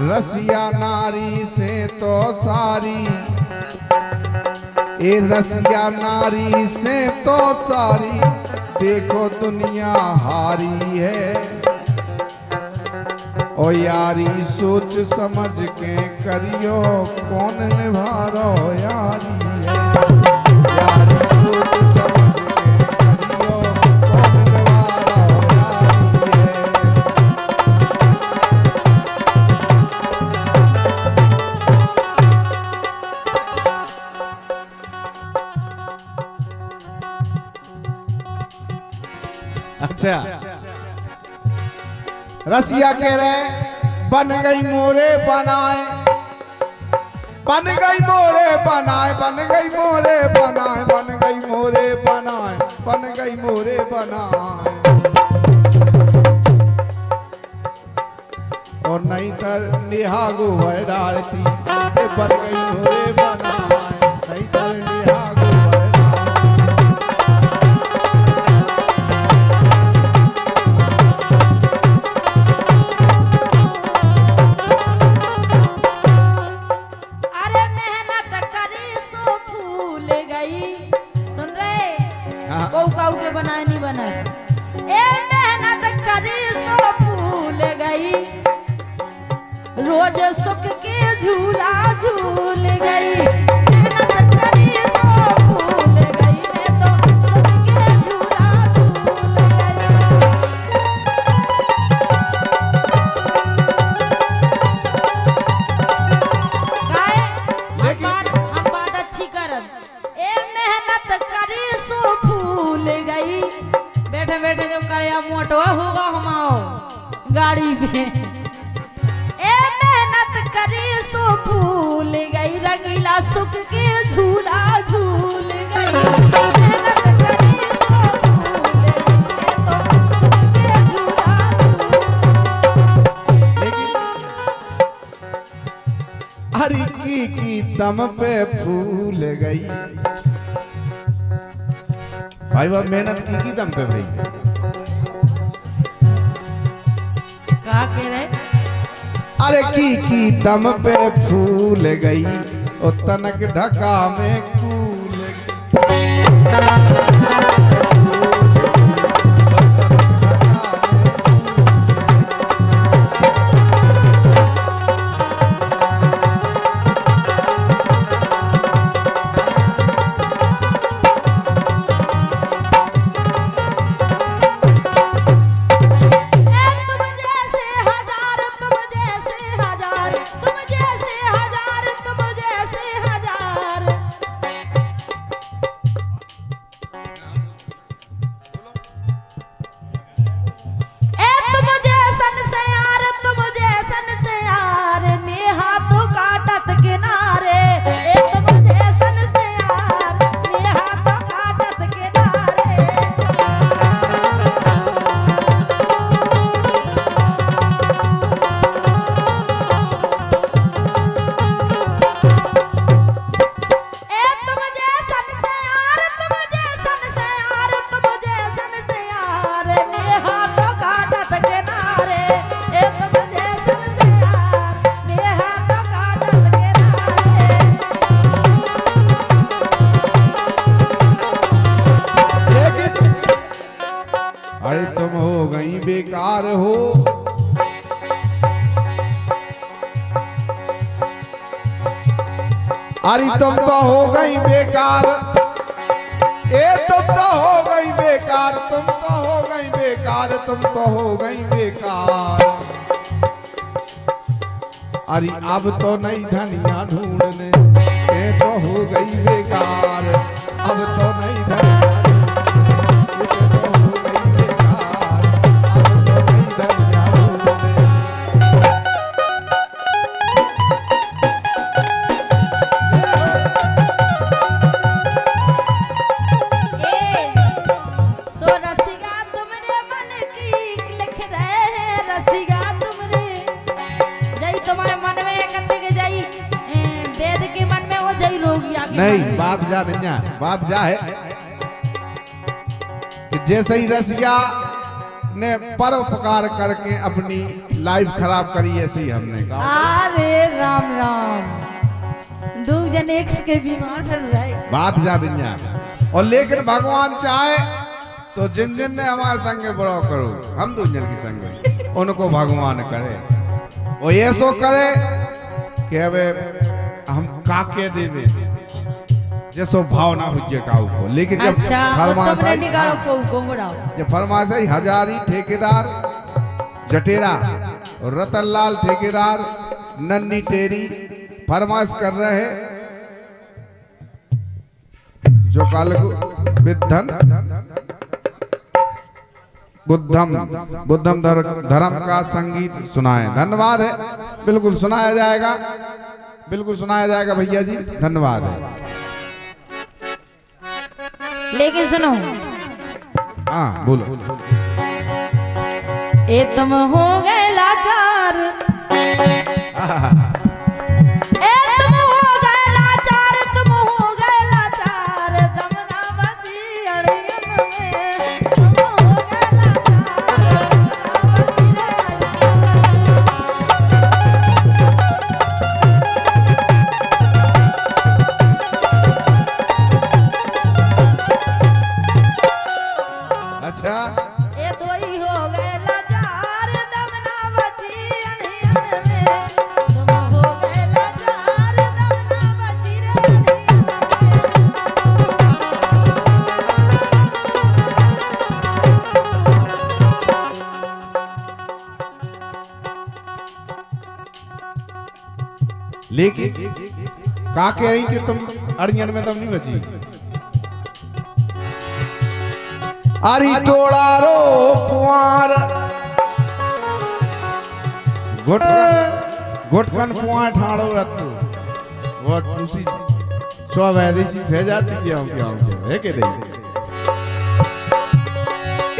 रसिया नारी से तो सारी, ए रसिया नारी से तो सारी, देखो दुनिया हारी है। ओ यारी सोच समझ के करियो, कौन निभारो यारी है। यारी सोच समझ के करियो, कौन निभारो यारी है। अच्छा, रसिया कह रहे बन गई मोरे बनाए, बन गई मोरे बनाए, बन गई मोरे बनाए, बन गई मोरे बनाए, बन गई मोरे बनाए। और नहीं तर निहागो डालती, बन गई मोरे बनाए, नहीं तर निहागो। बनाए नहीं बनाए, ए मेहनत करी सो फूल गई, रोज सुख के झूला झूल गई। मेहनत करी सो फूल गई, मैं तो सुख के झूला झूल गई। हम बात अच्छी करत, ए मेहनत करी सो फूल गई। बैठे बैठे जब करिया मोटवा होगा हमाओ गाड़ी पे, ए मेहनत करी सो फूल गई, रंगीला सुख के झूला झूल गई। मेहनत करी सो फूल गई, तो सुख के झूला हरी की दम पे फूल गई। भाई वह मेहनत की दम पे भाई कहा कह रहे, अरे की दम पे फूल गई, ओ तनक ढका में कूल गई। अरे तुम हो गई बेकार हो, अरे तुम तो हो गई बेकार, ए तुम तो हो गई बेकार, तुम तो हो गई बेकार, तुम तो हो गई बेकार। अरे अब तो नई धनिया ढूंढने, ए तो हो गई बेकार, अब तो नई धनिया नहीं, बात जा नहीं, बात जा है कि जैसे ही रसिया ने परोपकार करके अपनी लाइफ खराब करी, ऐसे ही हमने कहा। अरे राम राम, दो जन एक के बीमार चल रहे, बात जा नहीं। और लेकिन भगवान चाहे तो जिन जिन ने हमारे संगे बुरा करो, हम दो जन की संग उनको भगवान करे, वो ये सो करे कि अब हम काके देवे जैसो भाव ना हुजे काऊ को। लेकिन जब अच्छा, फरमाश आई, जब जब फरमाश आई हजारी ठेकेदार जटेरा और रतनलाल ठेकेदार नन्नी टेरी फरमाश कर रहे जो काल विद्धन बुद्धम धर्म का संगीत सुनाए। धन्यवाद है, बिल्कुल सुनाया जाएगा, बिल्कुल सुनाया जाएगा भैया जी, धन्यवाद है। लेकिन सुनो, हाँ बोलो। ए तुम हो गए लाचार, ए तुम हो गए लाचार, तुम हो गए लाचार, दम ना बची अड़ियन में, तुम हो गए लाचार। अच्छा, ए दो ही हो गए लाचार, दम ना बची अड़ियन में, तुम हो गए लाचार, दम ना बची अड़ियन में। लेकिन का कह रही थी तुम अड़ियन में तुम नहीं बची। अरी टोड़ा रो पुआर घुटकन पुआर ठाड़ो रत्तू वो तुसी छो वैदिसी फे जाती क्यों है के दे।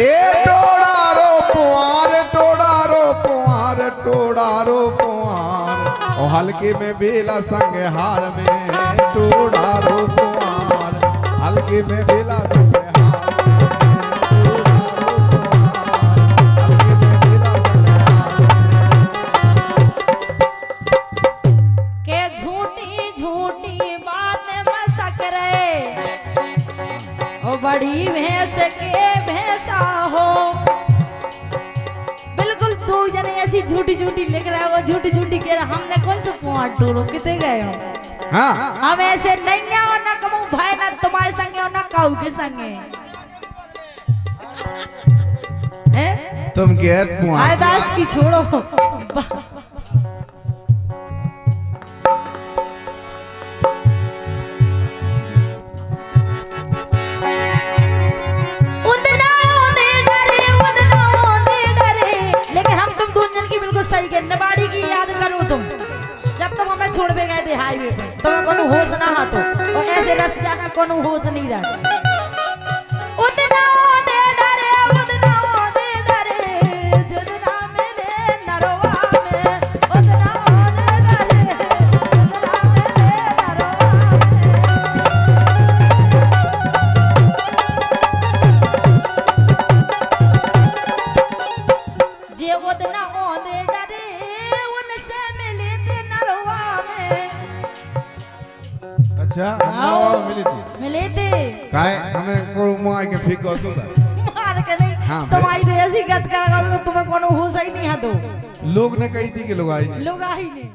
ए टोड़ा रो पुआर, टोड़ा रो पुआर, टोड़ा रो पुआर, ओ हल्के में बेला संग हार में, टोड़ा रो पुआर, हल्के में बेला संग बड़ी भैंस के भैंसा हो। बिल्कुल दो जने ऐसी झूठी झूठी लिख रहा है, वो झूठी झूठी कह रहा, हमने कौन से पुआर टोड़ो कितने गए हो। हाँ, हम ऐसे नहीं है और ना कमू भाई ना तुम्हारे संगे और ना काऊ के संगे हैं। तुम क्या पुआर दास की छोड़ो। सही के नबाड़ी की याद करो तुम, जब तुम हमें छोड़ पे गए थे हाईवे पे, तुम्हें कोनो होश ना हा तो, और ऐसे रास्ते का कोनो होश नहीं रहा। उतना दे डरे, उतना दे डरे, जितना मिले नरवा में, उतना दे डरे, जितना मिले नरवा में। जे उतना दे डरे उनसे मिले थे नरवा में। अच्छा, मिले थे काय हमें को मुआ के फिक गो तू मार के नहीं। हाँ, तुम्हारी ऐसी गत करेगा तो तुम्हें कोनो होश ही नहीं है। तो लोग ने कही थी कि लोग आई लोग आई नहीं।